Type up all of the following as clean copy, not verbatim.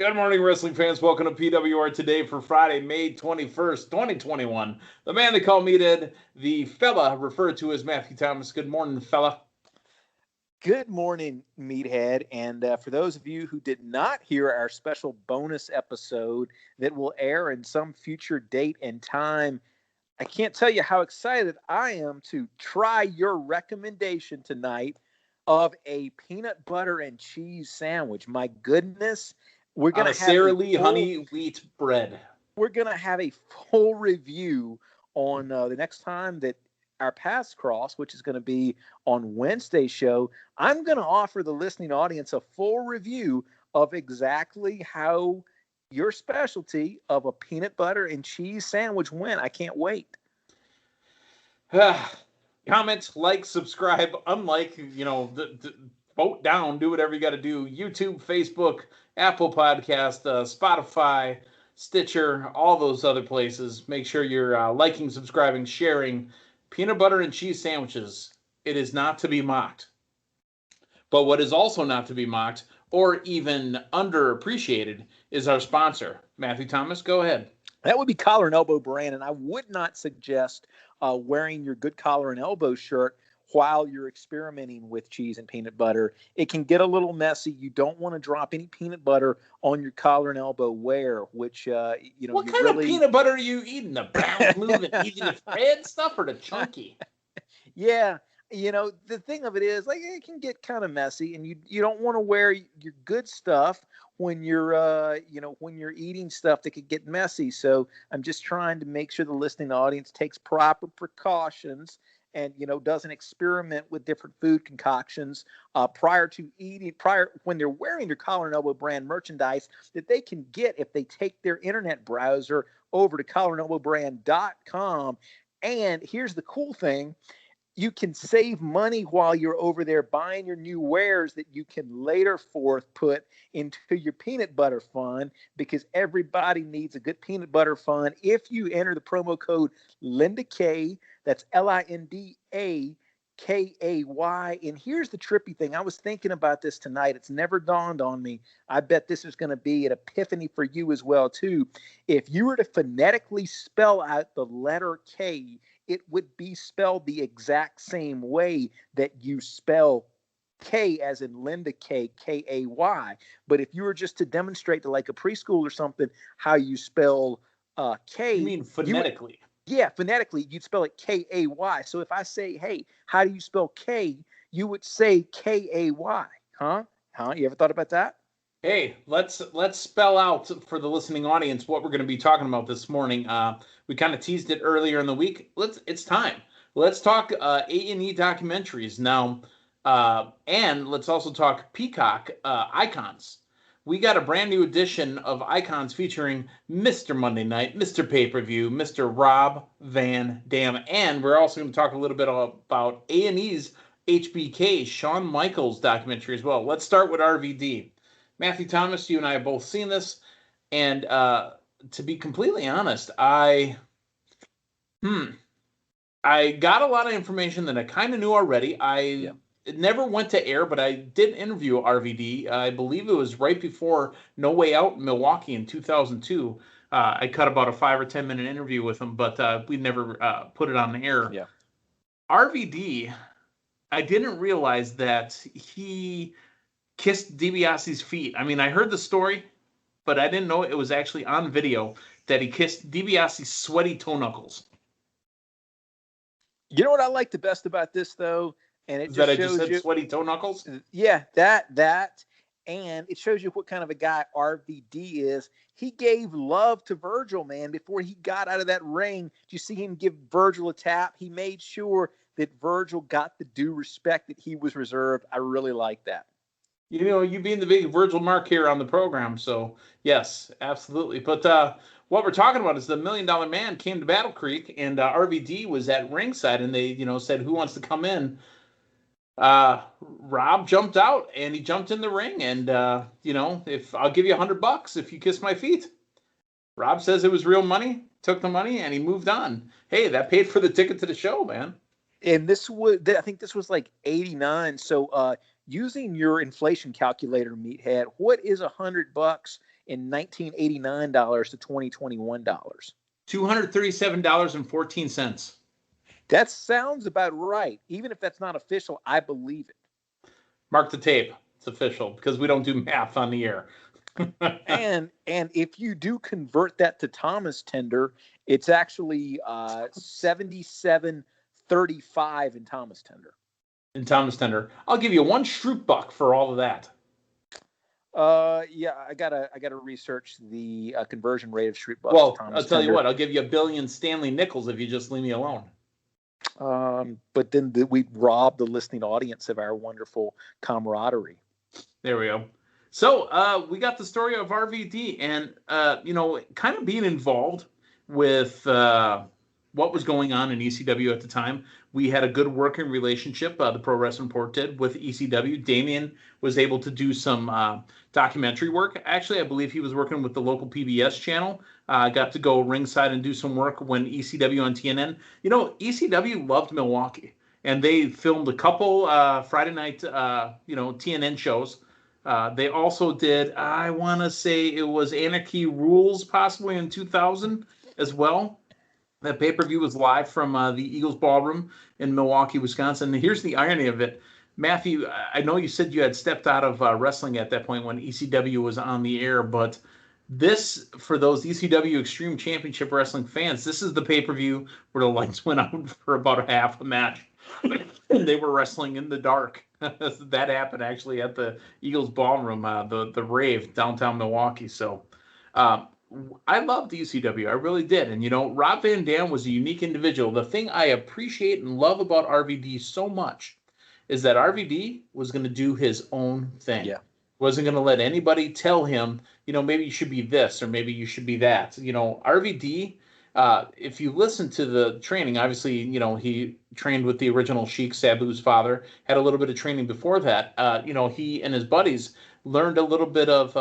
Good morning, wrestling fans. Welcome to PWR today for Friday, May 21st, 2021. The man they call Meathead, the fella referred to as Matthew Thomas. Good morning, fella. Good morning, Meathead. And for those of you who did not hear our special bonus episode that will air in some future date and time, I can't tell you how excited I am to try your recommendation tonight of a peanut butter and cheese sandwich. My goodness, we're going to have Sara Lee honey wheat bread. We're going to have a full review on the next time that our paths cross, which is going to be on Wednesday's show. I'm going to offer the listening audience a full review of exactly how your specialty of a peanut butter and cheese sandwich went. I can't wait. Comment, like, subscribe, unlike, vote down, do whatever you got to do. YouTube, Facebook, Apple Podcast, Spotify, Stitcher, all those other places. Make sure you're liking, subscribing, sharing. Peanut butter and cheese sandwiches. It is not to be mocked. But what is also not to be mocked, or even underappreciated, is our sponsor. Matthew Thomas, go ahead. That would be Collar and Elbow brand, and I would not suggest wearing your good collar and elbow shirt while you're experimenting with cheese and peanut butter. It can get a little messy. You don't want to drop any peanut butter on your collar and elbow wear, which, What kind of peanut butter are you eating? The brown, smooth, and easy to spread stuff, or the chunky? Yeah. The thing of it is, it can get kind of messy, and you don't want to wear your good stuff when you're, when you're eating stuff that could get messy. So I'm just trying to make sure the listening audience takes proper precautions and, doesn't experiment with different food concoctions prior when they're wearing their collar and elbow brand merchandise that they can get if they take their internet browser over to collarandelbowbrand.com. And here's the cool thing. You can save money while you're over there buying your new wares that you can later put into your peanut butter fund, because everybody needs a good peanut butter fund. If you enter the promo code Linda K, that's LINDAKAY. And here's the trippy thing. I was thinking about this tonight. It's never dawned on me. I bet this is going to be an epiphany for you as well, too. If you were to phonetically spell out the letter K, it would be spelled the exact same way that you spell K as in Linda K, K-A-Y. But if you were just to demonstrate to like a preschool or something how you spell K. You mean phonetically? Phonetically, you'd spell it K-A-Y. So if I say, hey, how do you spell K? You would say K-A-Y. Huh? You ever thought about that? Hey, let's spell out for the listening audience what we're going to be talking about this morning. We kind of teased it earlier in the week. It's time. Let's talk A&E documentaries now, and let's also talk Peacock icons. We got a brand new edition of Icons featuring Mr. Monday Night, Mr. Pay-Per-View, Mr. Rob Van Dam, and we're also going to talk a little bit about A&E's HBK, Shawn Michaels documentary as well. Let's start with RVD. Matthew Thomas, you and I have both seen this, and to be completely honest, I got a lot of information that I kind of knew already. It never went to air, but I did interview RVD. I believe it was right before No Way Out in Milwaukee in 2002. I cut about a 5 or 10 minute interview with him, but we never put it on the air. Yeah. RVD, I didn't realize that he kissed DiBiase's feet. I mean, I heard the story, but I didn't know it was actually on video that he kissed DiBiase's sweaty toe knuckles. You know what I like the best about this, though? And it just shows you sweaty toe knuckles? Yeah, that. And it shows you what kind of a guy RVD is. He gave love to Virgil, man, before he got out of that ring. Did you see him give Virgil a tap? He made sure that Virgil got the due respect that he was reserved. I really like that. You being the big Virgil mark here on the program, so yes, absolutely. But what we're talking about is the $1 Million Man came to Battle Creek, and RVD was at ringside, and they, said, who wants to come in? Rob jumped out, and he jumped in the ring, and, if I'll give you $100 if you kiss my feet. Rob says it was real money, took the money, and he moved on. Hey, that paid for the ticket to the show, man. And I think this was like 89. So using your inflation calculator, Meathead, what is $100 in 1989 dollars to 2021 dollars. $237.14. That sounds about right. Even if that's not official, I believe it. Mark the tape. It's official because we don't do math on the air. and if you do convert that to Thomas tender, it's actually 77.35 in Thomas tender. In Thomas tender, I'll give you one Shroot buck for all of that. Yeah, I gotta research the conversion rate of Shroot bucks. Well, to Thomas I'll tell tender. you what, I'll give you $1 billion Stanley nickels if you just leave me alone. But then we rob the listening audience of our wonderful camaraderie. There we go. So we got the story of RVD and, kind of being involved with what was going on in ECW at the time. We had a good working relationship, the Pro Wrestling Report did, with ECW. Damien was able to do some documentary work. Actually, I believe he was working with the local PBS channel. Got to go ringside and do some work when ECW on TNN. ECW loved Milwaukee, and they filmed a couple Friday night, TNN shows. They also did, I want to say it was Anarchy Rules, possibly in 2000 as well. That pay-per-view was live from the Eagles Ballroom in Milwaukee, Wisconsin. And here's the irony of it. Matthew, I know you said you had stepped out of wrestling at that point when ECW was on the air, but this, for those ECW Extreme Championship Wrestling fans, this is the pay-per-view where the lights went out for about a half a match. And they were wrestling in the dark. That happened actually at the Eagles Ballroom, the rave downtown Milwaukee. So I loved ECW. I really did. And, Rob Van Dam was a unique individual. The thing I appreciate and love about RVD so much is that RVD was going to do his own thing. Yeah. Wasn't going to let anybody tell him, maybe you should be this or maybe you should be that. RVD, if you listen to the training, obviously, he trained with the original Sheik, Sabu's father, had a little bit of training before that. He and his buddies learned a little bit of,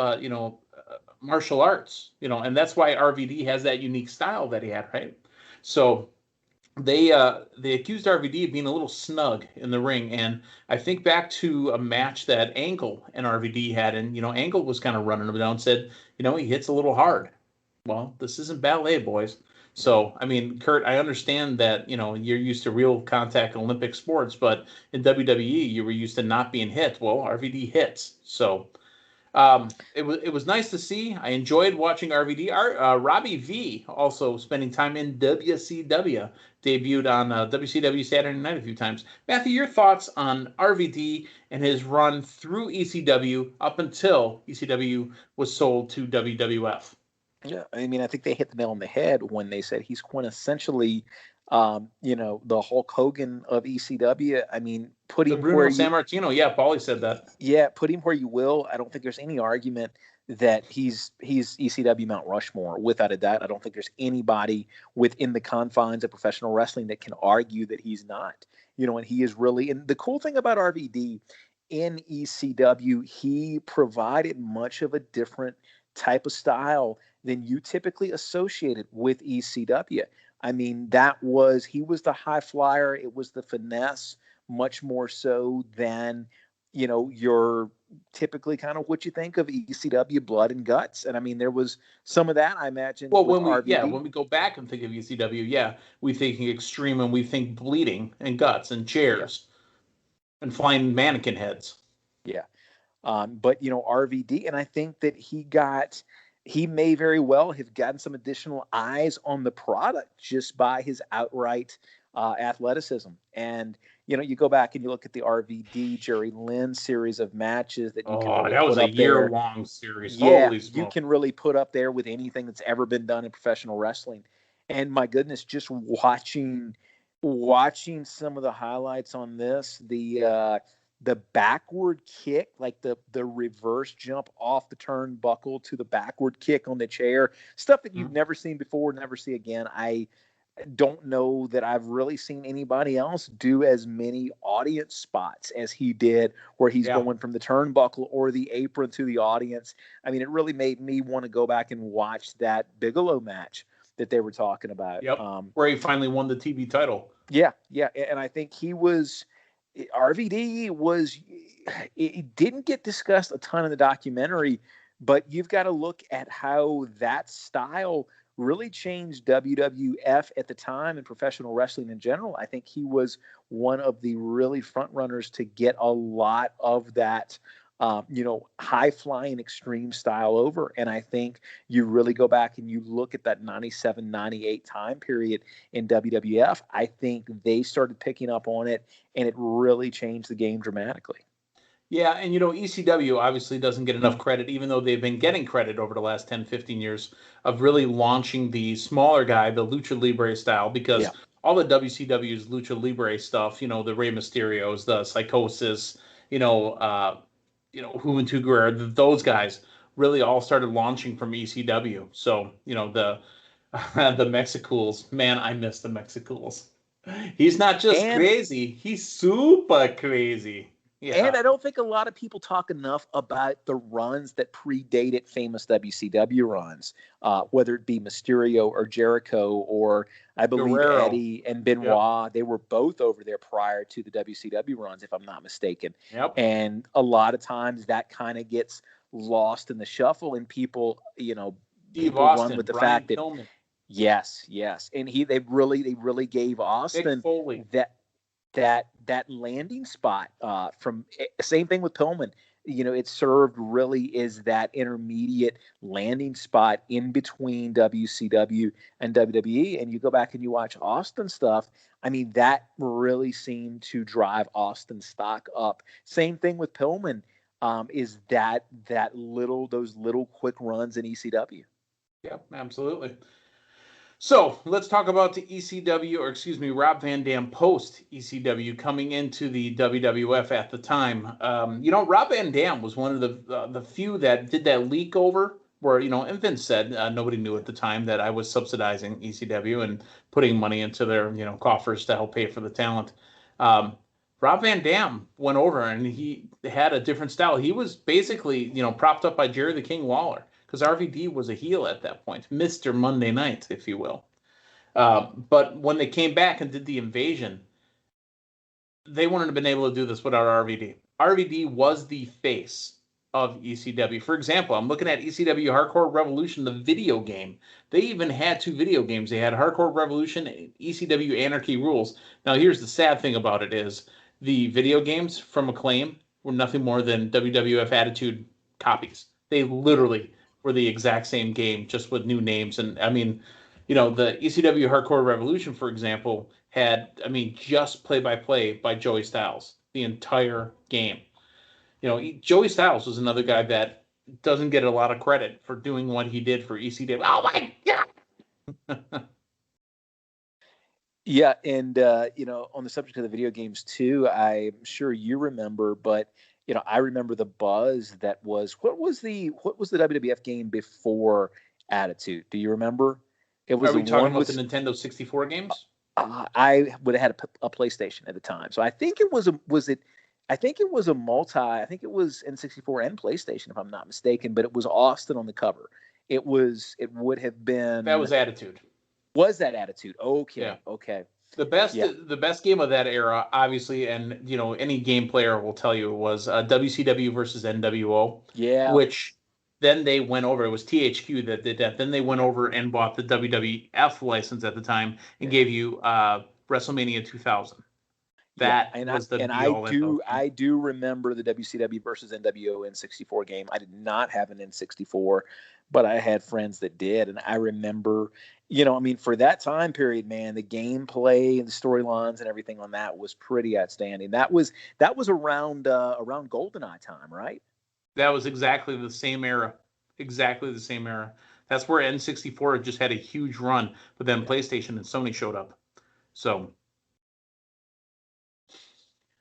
martial arts, and that's why RVD has that unique style that he had, right? So they accused RVD of being a little snug in the ring, and I think back to a match that Angle and RVD had, and Angle was kind of running him down, said, he hits a little hard. Well, this isn't ballet, boys. So, I mean, Kurt, I understand that, you're used to real contact Olympic sports, but in WWE, you were used to not being hit. Well, RVD hits. So, it was nice to see. I enjoyed watching RVD. Robbie V also spending time in WCW, debuted on WCW Saturday Night a few times. Matthew, your thoughts on RVD and his run through ECW up until ECW was sold to WWF? Yeah, I mean, I think they hit the nail on the head when they said he's quintessentially, the Hulk Hogan of ECW. I mean, put him Bruno where Sammartino. Yeah, Paulie said that. Yeah, put him where you will. I don't think there's any argument that he's ECW Mount Rushmore, without a doubt. I don't think there's anybody within the confines of professional wrestling that can argue that he's not. And he is really. And the cool thing about RVD in ECW, he provided much of a different type of style than you typically associated with ECW. I mean, he was the high flyer. It was the finesse, much more so than, your typically kind of what you think of ECW blood and guts. And I mean, there was some of that, I imagine. Well, when we go back and think of ECW, we think extreme and we think bleeding and guts and chairs and flying mannequin heads. Yeah. But, RVD, and I think that he may very well have gotten some additional eyes on the product just by his outright athleticism. And, you go back and you look at the RVD Jerry Lynn series of matches that you can really that was put a up there. year-long series. Yeah, Holy smoke. you can really put up there with anything that's ever been done in professional wrestling. And my goodness, just watching some of the highlights on this, the backward kick, like the reverse jump off the turnbuckle to the backward kick on the chair, stuff that you've never seen before, never see again. I don't know that I've really seen anybody else do as many audience spots as he did, where he's going from the turnbuckle or the apron to the audience. I mean, it really made me want to go back and watch that Bigelow match that they were talking about. Yep. Where he finally won the TV title. Yeah. And I think RVD it didn't get discussed a ton in the documentary, But you've got to look at how that style really changed WWF at the time and professional wrestling in general. I think he was one of the really front runners to get a lot of that, high flying extreme style over. And I think you really go back and you look at that 97, 98 time period in WWF. I think they started picking up on it, and it really changed the game dramatically. Yeah, and ECW obviously doesn't get enough credit, even though they've been getting credit over the last 10, 15 years of really launching the smaller guy, the Lucha Libre style, because all the WCW's Lucha Libre stuff, the Rey Mysterios, the Psychosis, Juventud Guerrera, those guys really all started launching from ECW. So, the the Mexicools, man, I miss the Mexicools. He's not just crazy, he's super crazy. Yeah. And I don't think a lot of people talk enough about the runs that predated famous WCW runs, whether it be Mysterio or Jericho or I believe Guerrero. Eddie and Benoit. Yep. They were both over there prior to the WCW runs, if I'm not mistaken. Yep. And a lot of times that kind of gets lost in the shuffle, and people, people run with the fact that Pillman. Yes, and they really gave Austin that landing spot from same thing with Pillman. It served really as that intermediate landing spot in between WCW and WWE. And you go back and you watch Austin stuff. I mean, that really seemed to drive Austin's stock up. Same thing with Pillman, is those little quick runs in ECW. Yeah, absolutely. So let's talk about the Rob Van Dam post ECW coming into the WWF at the time. Rob Van Dam was one of the few that did that leak over where, and Vince said nobody knew at the time that I was subsidizing ECW and putting money into their, coffers to help pay for the talent. Rob Van Dam went over and he had a different style. He was basically, propped up by Jerry the King Lawler, because RVD was a heel at that point, Mr. Monday Night, if you will. But when they came back and did the invasion, they wouldn't have been able to do this without RVD. RVD was the face of ECW. For example, I'm looking at ECW Hardcore Revolution, the video game. They even had 2 video games. They had Hardcore Revolution and ECW Anarchy Rules. Now, here's the sad thing about it is the video games from Acclaim were nothing more than WWF Attitude copies. They literally were the exact same game, just with new names. And I mean, the ECW Hardcore Revolution, for example, had, just play-by-play by Joey Styles, the entire game. Joey Styles was another guy that doesn't get a lot of credit for doing what he did for ECW. Oh my God! Yeah, and on the subject of the video games too, I'm sure you remember, but I remember the buzz that was what was the WWF game before Attitude? Do you remember? It was. Are we talking about the Nintendo 64 games? I would have had a PlayStation at the time, so I think it was I think it was N64 and PlayStation, if I'm not mistaken. But it was Austin on the cover. It would have been. That was Attitude. Was that Attitude? Okay. Yeah. Okay. The best game of that era, obviously, and any game player will tell you, was WCW versus NWO. Yeah. Which then they went over. It was THQ that did that. Then they went over and bought the WWF license at the time and gave you WrestleMania 2000. I do remember the WCW versus NWO N64 game. I did not have an N64, but I had friends that did, and I remember, for that time period, man, the gameplay and the storylines and everything on that was pretty outstanding. That was around GoldenEye time, right? That was exactly the same era. That's where N64 just had a huge run, but then PlayStation and Sony showed up. So.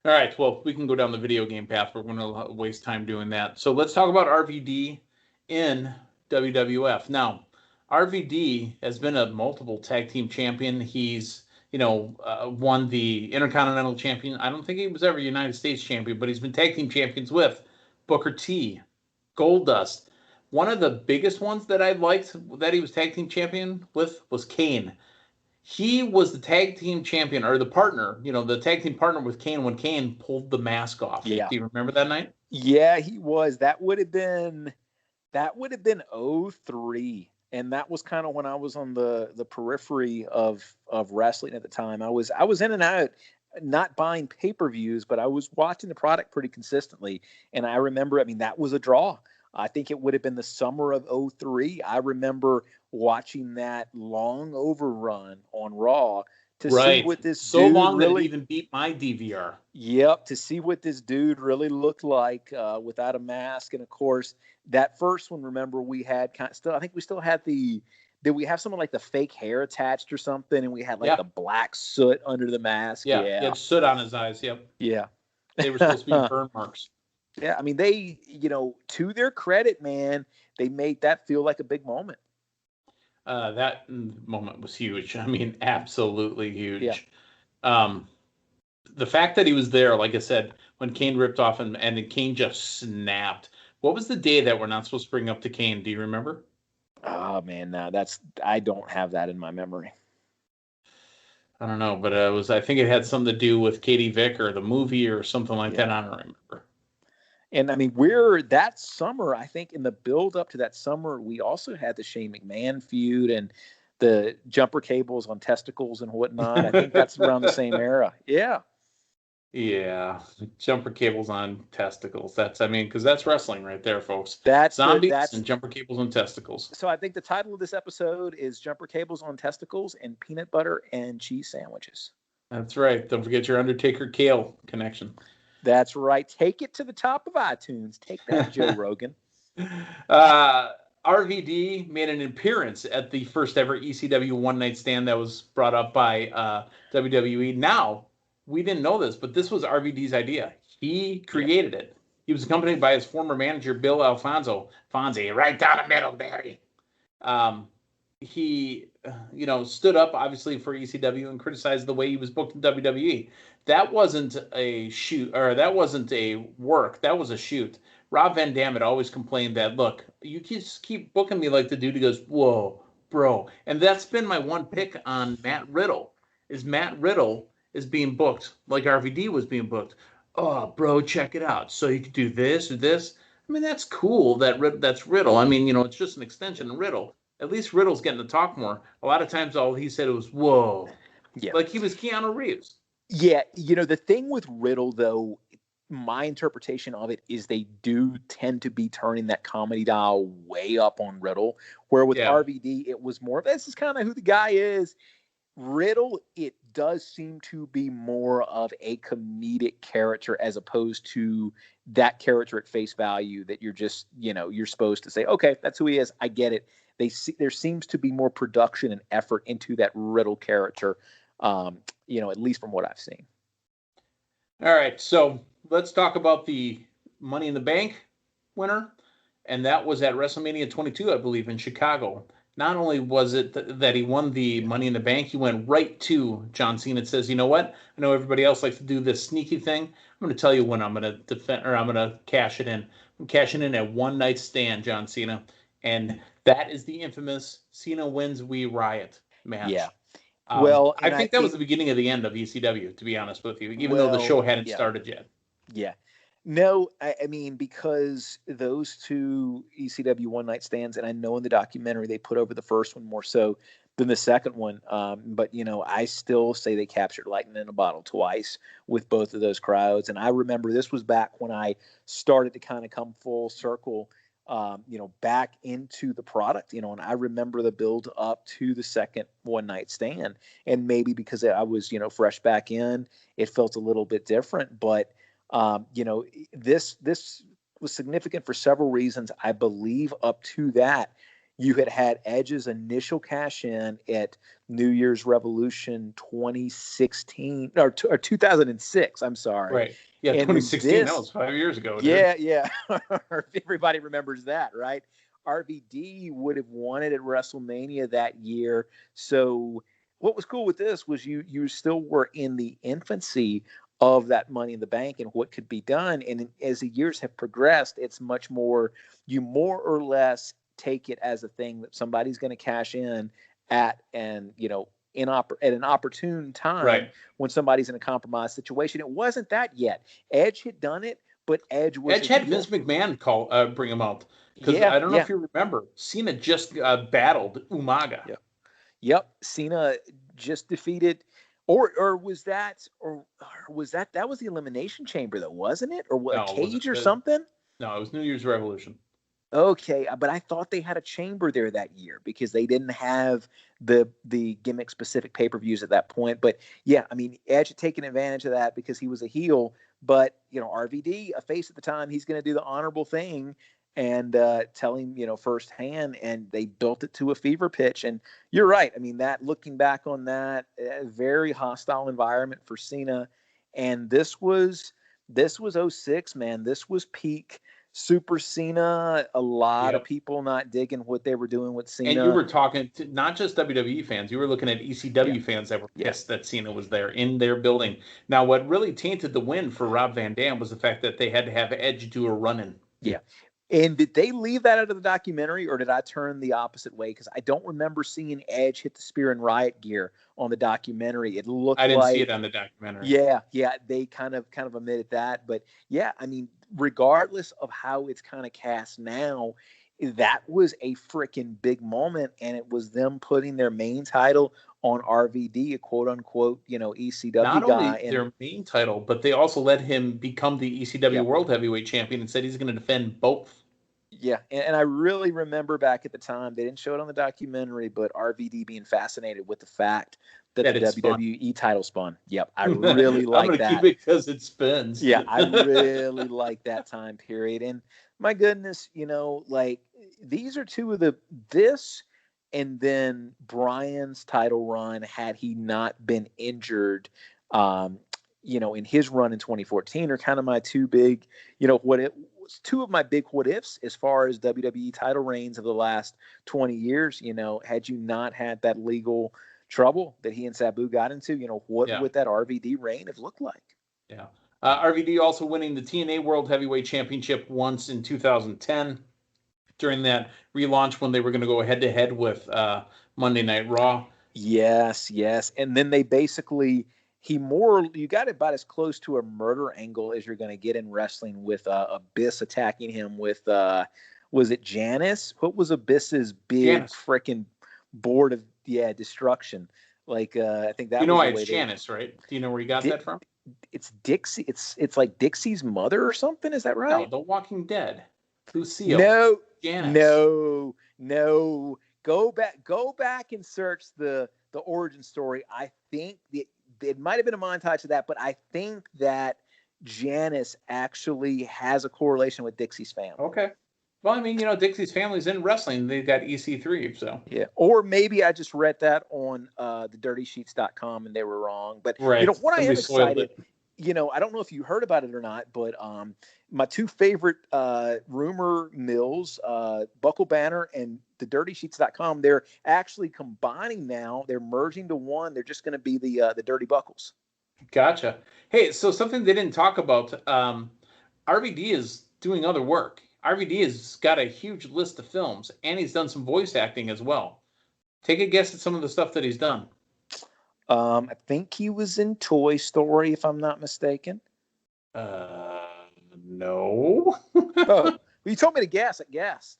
All right, well, we can go down the video game path. We're going to waste time doing that. So let's talk about RVD in WWF. Now, RVD has been a multiple tag team champion. He's, won the Intercontinental Champion. I don't think he was ever United States champion, but he's been tag team champions with Booker T, Goldust. One of the biggest ones that I liked that he was tag team champion with was Kane. He was the tag team champion, or the partner, the tag team partner with Kane when Kane pulled the mask off. Yeah. Do you remember that night? Yeah, he was. That would have been That would have been '03. And that was kind of when I was on the periphery of wrestling at the time. I was in and out, not buying pay-per-views, but I was watching the product pretty consistently. And I remember, I mean, that was a draw. I think it would have been the summer of '03. I remember watching that long overrun on Raw to see Right. what this So dude long that it really, even beat my DVR. yep, to see what this dude really looked like without a mask. And of course, that first one, remember, we had I think we still had did we have something like the fake hair attached or something? And we had like Yeah. the black soot under the mask. Yeah. He Yeah. had soot on his eyes. Yep. Yeah. They were supposed to be burn marks. Yeah. I mean, they, to their credit, man, they made that feel like a big moment. That moment was huge. I mean, absolutely huge. Yeah. The fact that he was there, like I said, when Kane ripped off and Kane just snapped. What was the day that we're not supposed to bring up to Kane? Do you remember? Oh man, no, I don't have that in my memory. I don't know, but I think it had something to do with Katie Vick or the movie or something like that. I don't remember. And I mean, that summer, I think in the build up to that summer, we also had the Shane McMahon feud and the jumper cables on testicles and whatnot. I think that's around the same era. Yeah. Yeah. Jumper cables on testicles. Because that's wrestling right there, folks. That's zombies and jumper cables on testicles. So I think the title of this episode is Jumper Cables on Testicles and Peanut Butter and Cheese Sandwiches. That's right. Don't forget your Undertaker Kale connection. That's right. Take it to the top of iTunes. Take that, Joe Rogan. RVD made an appearance at the first ever ECW One Night Stand that was brought up by WWE. Now, we didn't know this, but this was RVD's idea. He created it. He was accompanied by his former manager, Bill Alfonso. Fonzie, right down the middle, Barry. He, stood up, obviously, for ECW and criticized the way he was booked in WWE. That wasn't a shoot, or that wasn't a work. That was a shoot. Rob Van Dam had always complained that, look, you just keep booking me like the dude who goes, whoa, bro. And that's been my one pick on Matt Riddle, is Matt Riddle is being booked like RVD was being booked. Oh, bro, check it out. So you could do this or this. I mean, that's cool. That's Riddle. I mean, it's just an extension of Riddle. At least Riddle's getting to talk more. A lot of times all he said was, whoa. Yeah. Like he was Keanu Reeves. Yeah. The thing with Riddle, though, my interpretation of it is they do tend to be turning that comedy dial way up on Riddle, where with RVD, it was more, this is kind of who the guy is. Riddle, it does seem to be more of a comedic character as opposed to that character at face value that you're just, you're supposed to say, okay, that's who he is. I get it. There seems to be more production and effort into that Riddle character, at least from what I've seen. All right. So let's talk about the Money in the Bank winner. And that was at WrestleMania 22, I believe, in Chicago. Not only was it that he won the Money in the Bank, he went right to John Cena and says, you know what? I know everybody else likes to do this sneaky thing. I'm going to tell you when I'm going to defend, or I'm going to cash it in. I'm cashing in at One Night Stand, John Cena. And that is the infamous Cena wins, we riot match. Yeah. Well, I think that was the beginning of the end of ECW, to be honest with you, even though the show hadn't started yet. Yeah. No, I mean, because those two ECW One Night Stands, and I know in the documentary they put over the first one more so than the second one. But, I still say they captured lightning in a bottle twice with both of those crowds. And I remember this was back when I started to kind of come full circle, back into the product, and I remember the build up to the second One Night Stand. And maybe because I was, fresh back in, it felt a little bit different. But this was significant for several reasons. I believe up to that, you had Edge's initial cash in at New Year's Revolution 2016 or 2006. I'm sorry. Right. Yeah. 2016. That was 5 years ago. Dude. Yeah. Everybody remembers that, right? RVD would have won it at WrestleMania that year. So what was cool with this was you still were in the infancy of that Money in the Bank and what could be done. And as the years have progressed, it's much more, you more or less take it as a thing that somebody's going to cash in at an opportune time, right, when somebody's in a compromised situation. It wasn't that yet. Edge had done it, but Edge was Edge had Vince McMahon bring him out. Because Yeah, I don't know if you remember, Cena just battled Umaga. Yeah. Yep, Cena just defeated, or was that that was the Elimination Chamber though, wasn't it? Or a cage or something? No, it was New Year's Revolution. Okay, but I thought they had a chamber there that year because they didn't have the gimmick specific pay-per-views at that point. But yeah, I mean, Edge had taken advantage of that because he was a heel. But RVD, a face at the time, he's going to do the honorable thing and tell him, firsthand. And they built it to a fever pitch. And you're right. I mean, that looking back on that, very hostile environment for Cena. And this was 06, man. This was peak Super Cena. A lot of people not digging what they were doing with Cena. And you were talking to not just WWE fans. You were looking at ECW fans that were pissed that Cena was there in their building. Now, what really tainted the win for Rob Van Dam was the fact that they had to have Edge do a run-in. Yeah. And did they leave that out of the documentary, or did I turn the opposite way? Because I don't remember seeing Edge hit the spear and riot gear on the documentary. It looked like I didn't see it on the documentary. Yeah, they kind of omitted that. But yeah, I mean, regardless of how it's kind of cast now, that was a freaking big moment, and it was them putting their main title on RVD, a quote unquote, ECW Not guy. Not only their main title, but they also let him become the ECW World Heavyweight Champion and said he's going to defend both. Yeah, and I really remember back at the time, they didn't show it on the documentary, but RVD being fascinated with the fact that the WWE title spun. Yep, I really like that. I'm going to keep it because it spins. Yeah, I really like that time period. And my goodness, these are two of this and then Bryan's title run, had he not been injured, in his run in 2014 are kind of my two big, two of my big what ifs as far as WWE title reigns of the last 20 years. Had you not had that legal trouble that he and Sabu got into, what would that RVD reign have looked like? Yeah. RVD also winning the TNA World Heavyweight Championship once in 2010 during that relaunch when they were going to go head-to-head with Monday Night Raw. Yes. And then they basically, you got about as close to a murder angle as you're going to get in wrestling with Abyss attacking him with, was it Janice? What was Abyss's big freaking board of destruction? Like, I think that was it's Janice, right? Do you know where you got that from? It's Dixie. It's like Dixie's mother or something. Is that right? No, The Walking Dead. Lucille. No, Janice. No. Go back and search the origin story. I think it might have been a montage of that, but I think that Janice actually has a correlation with Dixie's family. Okay. Well, I mean, Dixie's family's in wrestling. They've got EC3, so. Yeah. Or maybe I just read that on thedirtysheets.com and they were wrong. But, what I am excited, I don't know if you heard about it or not, but my two favorite rumor mills, Buckle Banner and thedirtysheets.com, they're actually combining now. They're merging to one. They're just going to be the Dirty Buckles. Gotcha. Hey, so something they didn't talk about, RVD is doing other work. RVD has got a huge list of films, and he's done some voice acting as well. Take a guess at some of the stuff that he's done. I think he was in Toy Story, if I'm not mistaken. No. Oh, you told me to guess. I guessed.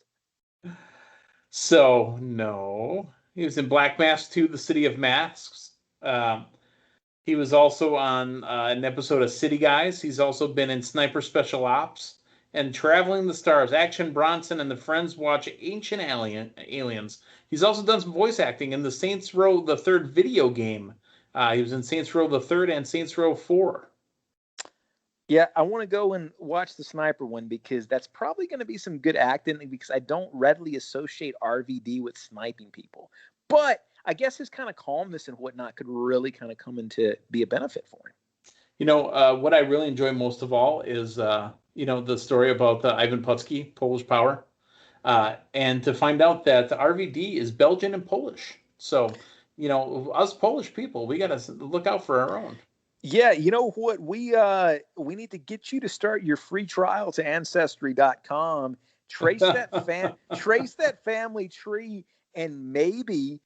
So, no. He was in Black Mask 2, The City of Masks. He was also on an episode of City Guys. He's also been in Sniper Special Ops and Traveling the Stars, Action Bronson, and the Friends Watch Ancient Aliens. He's also done some voice acting in the Saints Row the Third video game. He was in Saints Row the Third and Saints Row 4. Yeah, I want to go and watch the Sniper one because that's probably going to be some good acting because I don't readily associate RVD with sniping people. But I guess his kind of calmness and whatnot could really kind of come into be a benefit for him. What I really enjoy most of all is, the story about Ivan Putski, Polish Power, and to find out that RVD is Belgian and Polish. So, us Polish people, we got to look out for our own. Yeah, you know what? We need to get you to start your free trial to Ancestry.com. trace that family tree, and maybe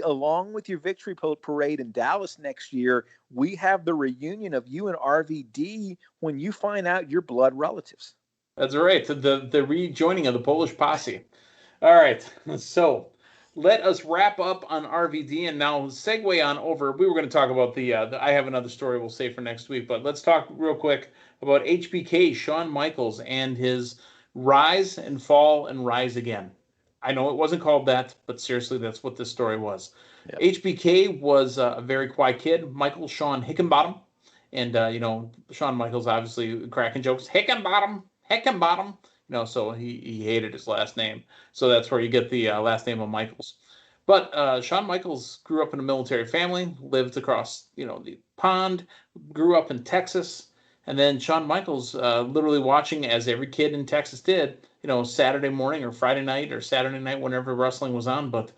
along with your victory parade in Dallas next year, we have the reunion of you and RVD when you find out your blood relatives. That's right. The rejoining of the Polish posse. All right. So let us wrap up on RVD and now segue on over. We were going to talk about I have another story we'll save for next week, but let's talk real quick about HBK, Shawn Michaels, and his rise and fall and rise again. I know it wasn't called that, but seriously, that's what this story was. Yep. HBK was a very quiet kid. Michael Sean Hickenbottom. And, Shawn Michaels obviously cracking jokes. Hickenbottom. So he hated his last name. So that's where you get the last name of Michaels. But Shawn Michaels grew up in a military family, lived across, the pond, grew up in Texas. And then Shawn Michaels literally watching, as every kid in Texas did, Saturday morning or Friday night or Saturday night, whenever wrestling was on. But,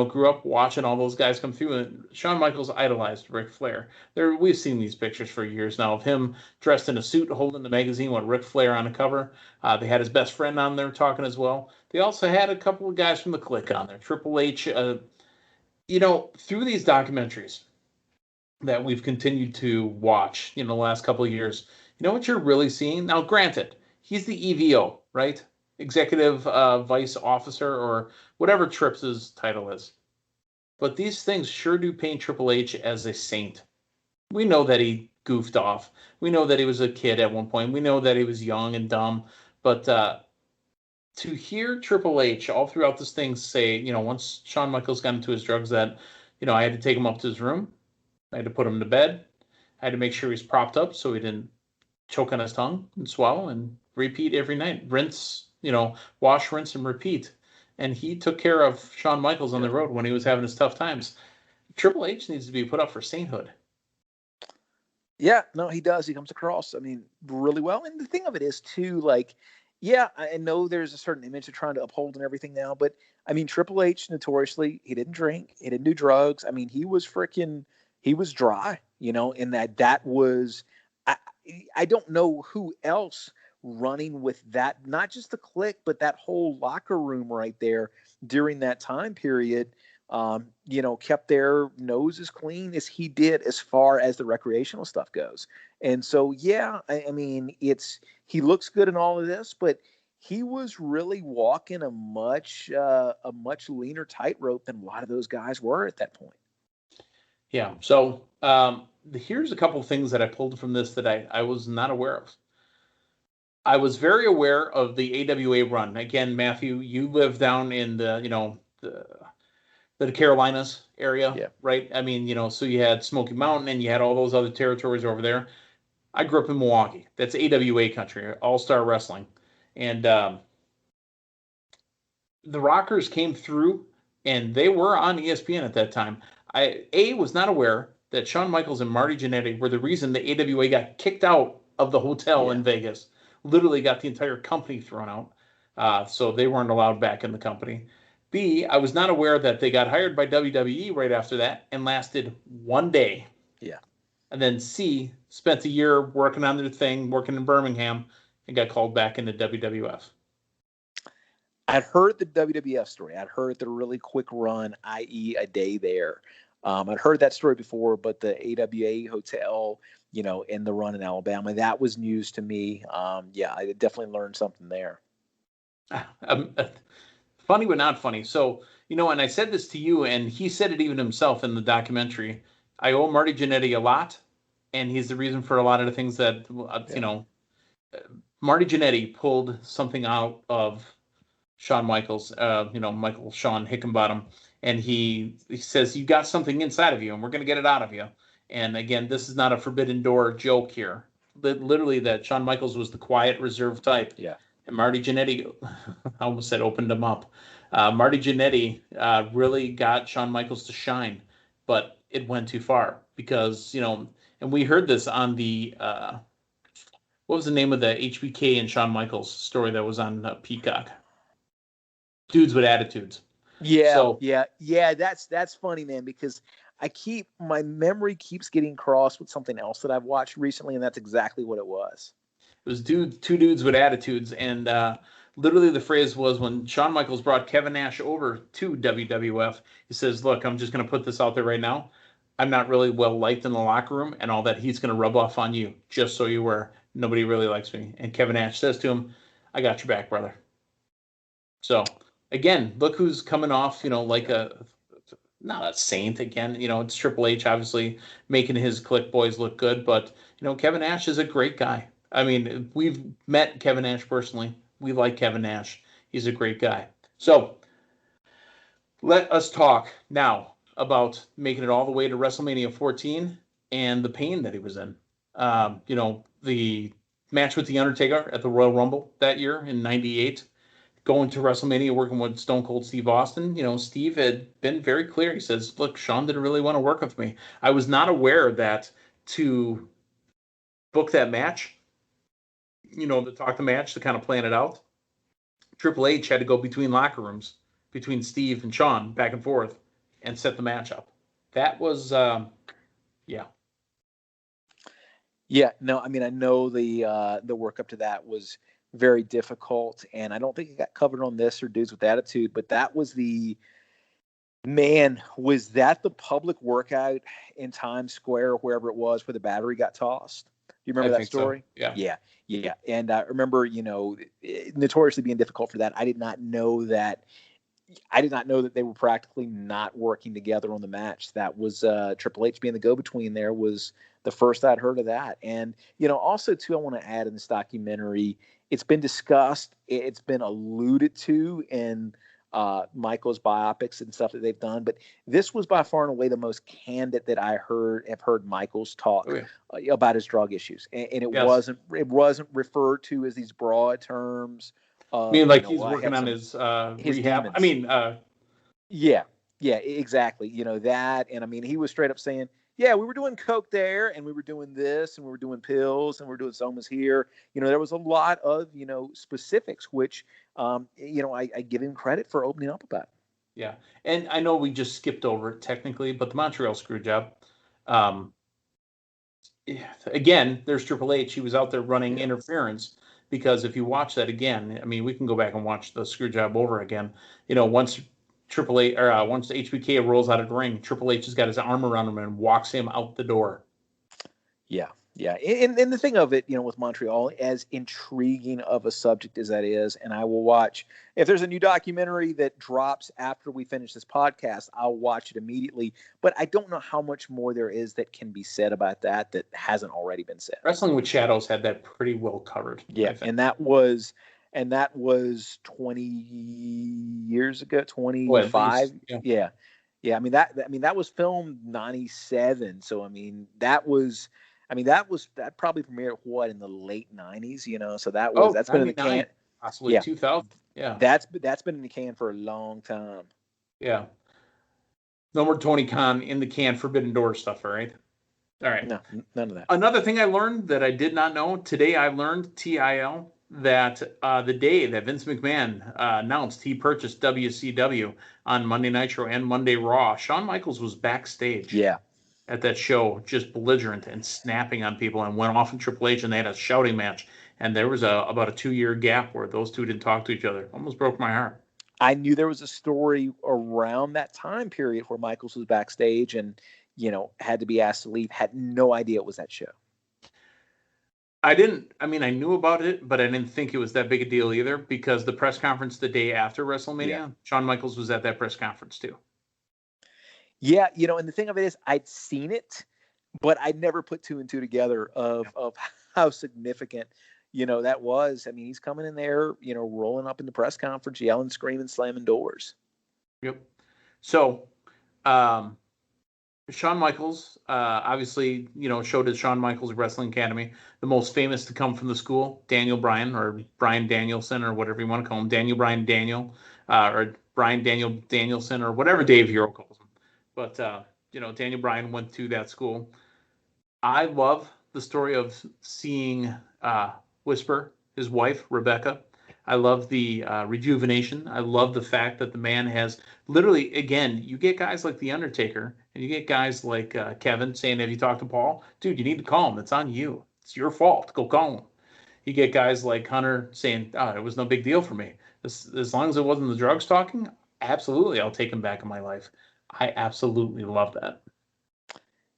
grew up watching all those guys come through. And Shawn Michaels idolized Ric Flair. We've seen these pictures for years now of him dressed in a suit holding the magazine with Ric Flair on the cover. They had his best friend on there talking as well. They also had a couple of guys from the Clique on there. Triple H, through these documentaries that we've continued to watch, the last couple of years, what you're really seeing? Now, granted, he's the EVO, right? Executive Vice Officer or whatever Trips' title is. But these things sure do paint Triple H as a saint. We know that he goofed off. We know that he was a kid at one point. We know that he was young and dumb. But to hear Triple H all throughout this thing say, once Shawn Michaels got into his drugs, that, I had to take him up to his room. I had to put him to bed. I had to make sure he was propped up so he didn't choke on his tongue and swallow, and repeat every night. Rinse, wash, rinse, and repeat. And he took care of Shawn Michaels on the road when he was having his tough times. Triple H needs to be put up for sainthood. Yeah, no, he does. He comes across, really well. And the thing of it is, too, I know there's a certain image they're trying to uphold and everything now, but, Triple H, notoriously, he didn't drink. He didn't do drugs. He was dry, and that was, I don't know who else running with that, not just the Clique, but that whole locker room right there during that time period, kept their noses clean as he did as far as the recreational stuff goes. And so, he looks good in all of this, but he was really walking a much leaner tightrope than a lot of those guys were at that point. Yeah. So here's a couple of things that I pulled from this that I was not aware of. I was very aware of the AWA run. Again, Matthew, you live down in the Carolinas area, right? So you had Smoky Mountain and you had all those other territories over there. I grew up in Milwaukee. That's AWA country, All-Star Wrestling. And the Rockers came through, and they were on ESPN at that time. I was not aware that Shawn Michaels and Marty Jannetty were the reason the AWA got kicked out of the hotel in Vegas. Literally got the entire company thrown out. So they weren't allowed back in the company. B, I was not aware that they got hired by WWE right after that and lasted one day. Yeah. And then C, spent a year working on their thing, working in Birmingham, and got called back into WWF. I'd heard the WWF story. I'd heard the really quick run, i.e. a day there. I'd heard that story before, but the AWA hotel, in the run in Alabama, that was news to me. I definitely learned something there. Funny but not funny. So, and I said this to you, and he said it even himself in the documentary. I owe Marty Jannetty a lot, and he's the reason for a lot of the things that, Marty Jannetty pulled something out of Shawn Michaels, Michael Sean Hickenbottom, and he says, you got something inside of you, and we're going to get it out of you. And again, this is not a forbidden door joke here. Literally, that Shawn Michaels was the quiet, reserved type. Yeah. And Marty Jannetty, I almost said opened him up. Marty Jannetty really got Shawn Michaels to shine, but it went too far because, and we heard this on the, what was the name of the HBK and Shawn Michaels story that was on Peacock? Dudes with Attitudes. Yeah. That's funny, man, because my memory keeps getting crossed with something else that I've watched recently, and that's exactly what it was. It was two dudes with attitudes, and literally the phrase was when Shawn Michaels brought Kevin Nash over to WWF, he says, look, I'm just going to put this out there right now. I'm not really well liked in the locker room and all that. He's going to rub off on you, just so you were. Nobody really likes me. And Kevin Nash says to him, I got your back, brother. So, again, look who's coming off, like not a saint again. It's Triple H, obviously, making his Click Boys look good. But, Kevin Nash is a great guy. I mean, we've met Kevin Nash personally. We like Kevin Nash. He's a great guy. So, let us talk now about making it all the way to WrestleMania 14 and the pain that he was in. The match with The Undertaker at the Royal Rumble that year in '98, going to WrestleMania, working with Stone Cold Steve Austin. Steve had been very clear. He says, look, Shawn didn't really want to work with me. I was not aware that to book that match, to talk the match, to kind of plan it out, Triple H had to go between locker rooms, between Steve and Shawn, back and forth, and set the match up. That was, yeah. Yeah, no, I mean, I know the work up to that was very difficult, and I don't think it got covered on this or Dudes with Attitude, but that was was that the public workout in Times Square or wherever it was where the battery got tossed? Do you remember that story? So. Yeah. Yeah. And I remember, notoriously being difficult for that. I did not know that they were practically not working together on the match. That was Triple H being the go-between there was the first I'd heard of that. And, also, too, I want to add in this documentary, it's been discussed, it's been alluded to in Michael's biopics and stuff that they've done. But this was by far and away the most candid that have heard Michael's talk about his drug issues. And it wasn't referred to as these broad terms. I mean, like he's working on his rehab. Demons. I mean, yeah, exactly. That, and I mean, he was straight up saying, yeah, we were doing coke there, and we were doing this, and we were doing pills, and we were doing somas here. There was a lot of specifics, which I give him credit for opening up about. Yeah, and I know we just skipped over it technically, but the Montreal Screwjob. Again, there's Triple H. He was out there running interference. Because if you watch that again, I mean, we can go back and watch the Screwjob over again. Once once HBK rolls out of the ring, Triple H has got his arm around him and walks him out the door. Yeah. And the thing of it, with Montreal, as intriguing of a subject as that is, and I will watch, if there's a new documentary that drops after we finish this podcast, I'll watch it immediately. But I don't know how much more there is that can be said about that hasn't already been said. Wrestling with Shadows had that pretty well covered. Yeah, and that was 20 years ago, 25. Yeah. I mean that was filmed 97. So that probably premiered in the late 90s. So that's been in the can, possibly 2000. Yeah, that's been in the can for a long time. Yeah. No more Tony Khan in the can Forbidden Door stuff, right? All right. No, none of that. Another thing I learned that I did not know today, I learned TIL that the day that Vince McMahon announced he purchased WCW on Monday Nitro and Monday Raw, Shawn Michaels was backstage. Yeah. At that show, just belligerent and snapping on people, and went off in Triple H, and they had a shouting match. And there was about a 2-year gap where those two didn't talk to each other. Almost broke my heart. I knew there was a story around that time period where Michaels was backstage and, had to be asked to leave. Had no idea it was that show. I knew about it, but I didn't think it was that big a deal either, because the press conference the day after WrestleMania, Shawn Michaels was at that press conference too. Yeah, and the thing of it is, I'd seen it, but I'd never put two and two together of how significant, that was. I mean, he's coming in there, rolling up in the press conference, yelling, screaming, slamming doors. Yep. So, Shawn Michaels, obviously, showed at Shawn Michaels Wrestling Academy. The most famous to come from the school, Daniel Bryan, or Bryan Danielson, or whatever you want to call him, Daniel Bryan Daniel, or Bryan Danielson, or whatever Dave Hero calls him. But, Daniel Bryan went to that school. I love the story of seeing Whisper, his wife, Rebecca. I love the rejuvenation. I love the fact that the man has literally, again, you get guys like The Undertaker, and you get guys like Kevin saying, have you talked to Paul? Dude, you need to call him. It's on you. It's your fault. Go call him. You get guys like Hunter saying, "Oh, it was no big deal for me. As long as it wasn't the drugs talking, absolutely, I'll take him back in my life." I absolutely love that.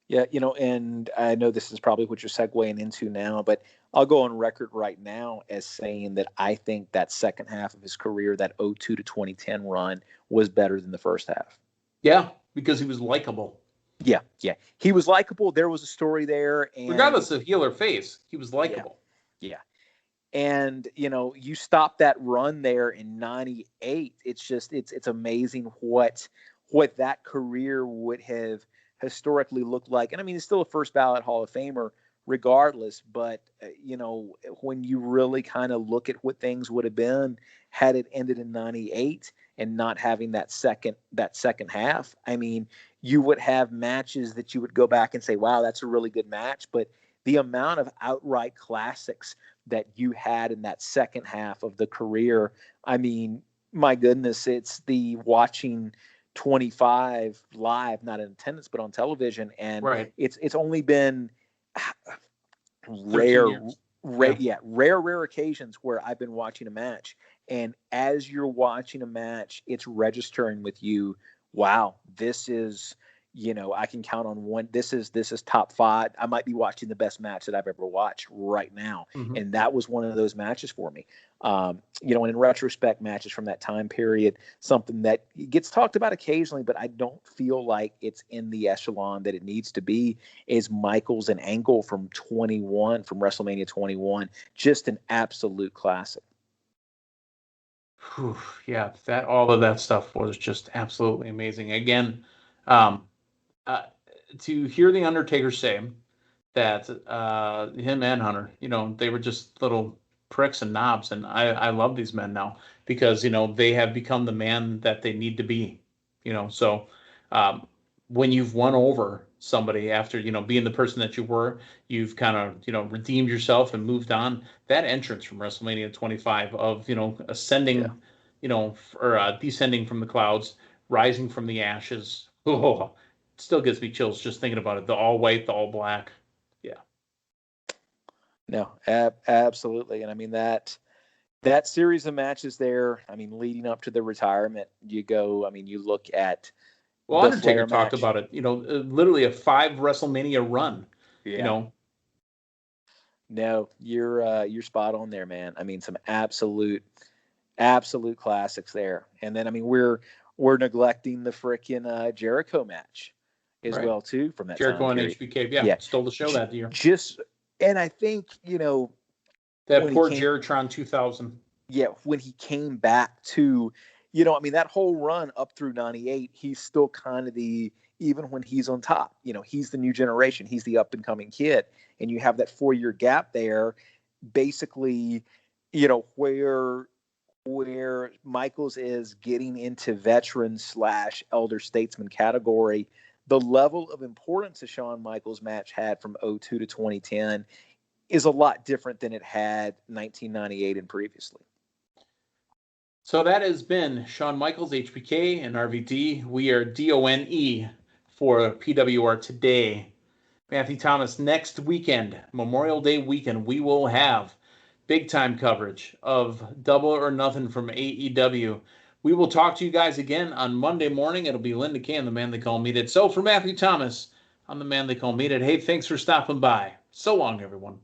Yeah, and I know this is probably what you're segueing into now, but I'll go on record right now as saying that I think that second half of his career, that '02 to 2010 run, was better than the first half. Yeah, because he was likable. Yeah, yeah. He was likable. There was a story there. And regardless of heel or face, he was likable. Yeah. And, you stop that run there in 98. It's just, it's amazing what that career would have historically looked like. And I mean, it's still a first ballot Hall of Famer regardless. But, when you really kind of look at what things would have been had it ended in 98 and not having that second half, I mean, you would have matches that you would go back and say, wow, that's a really good match. But the amount of outright classics that you had in that second half of the career, I mean, my goodness, it's the watching 25 live, not in attendance, but on television. And right. It's only been rare occasions where I've been watching a match. And as you're watching a match, it's registering with you, wow, this is, I can count on one. This is top 5. I might be watching the best match that I've ever watched right now. Mm-hmm. And that was one of those matches for me. And in retrospect, matches from that time period, something that gets talked about occasionally, but I don't feel like it's in the echelon that it needs to be, is Michaels and Angle from WrestleMania 21. Just an absolute classic. Whew, yeah, all of that stuff was just absolutely amazing. Again, to hear the Undertaker say that him and Hunter, they were just little pricks and knobs, and I love these men now because they have become the man that they need to be. So when you've won over somebody after being the person that you were, you've kind of redeemed yourself and moved on. That entrance from WrestleMania 25 of ascending, or descending from the clouds, rising from the ashes. Oh, it still gives me chills just thinking about it. The all white, the all black. Yeah. No, absolutely. And I mean that series of matches there, I mean, leading up to the retirement, you look at Undertaker talked about it, literally a 5 WrestleMania run. Yeah. No, you're spot on there, man. I mean, some absolute classics there. And then, I mean, we're neglecting the frickin' Jericho match as well too from that Jericho time and HBK. Yeah, stole the show that year. And I think that poor Jeritron 2000. Yeah, when he came back to, I mean, that whole run up through 98, he's still kind of even when he's on top, he's the new generation, he's the up and coming kid, and you have that 4-year gap there, basically, where Michaels is getting into veteran / elder statesman category. The level of importance a Shawn Michaels match had from 02 to 2010 is a lot different than it had 1998 and previously. So that has been Shawn Michaels, HBK, and RVD. We are DONE for PWR today. Matthew Thomas, next weekend, Memorial Day weekend, we will have big time coverage of Double or Nothing from AEW. We will talk to you guys again on Monday morning. It'll be Linda Kay and the man they call Meathead. So for Matthew Thomas, I'm the man they call Meathead. Hey, thanks for stopping by. So long, everyone.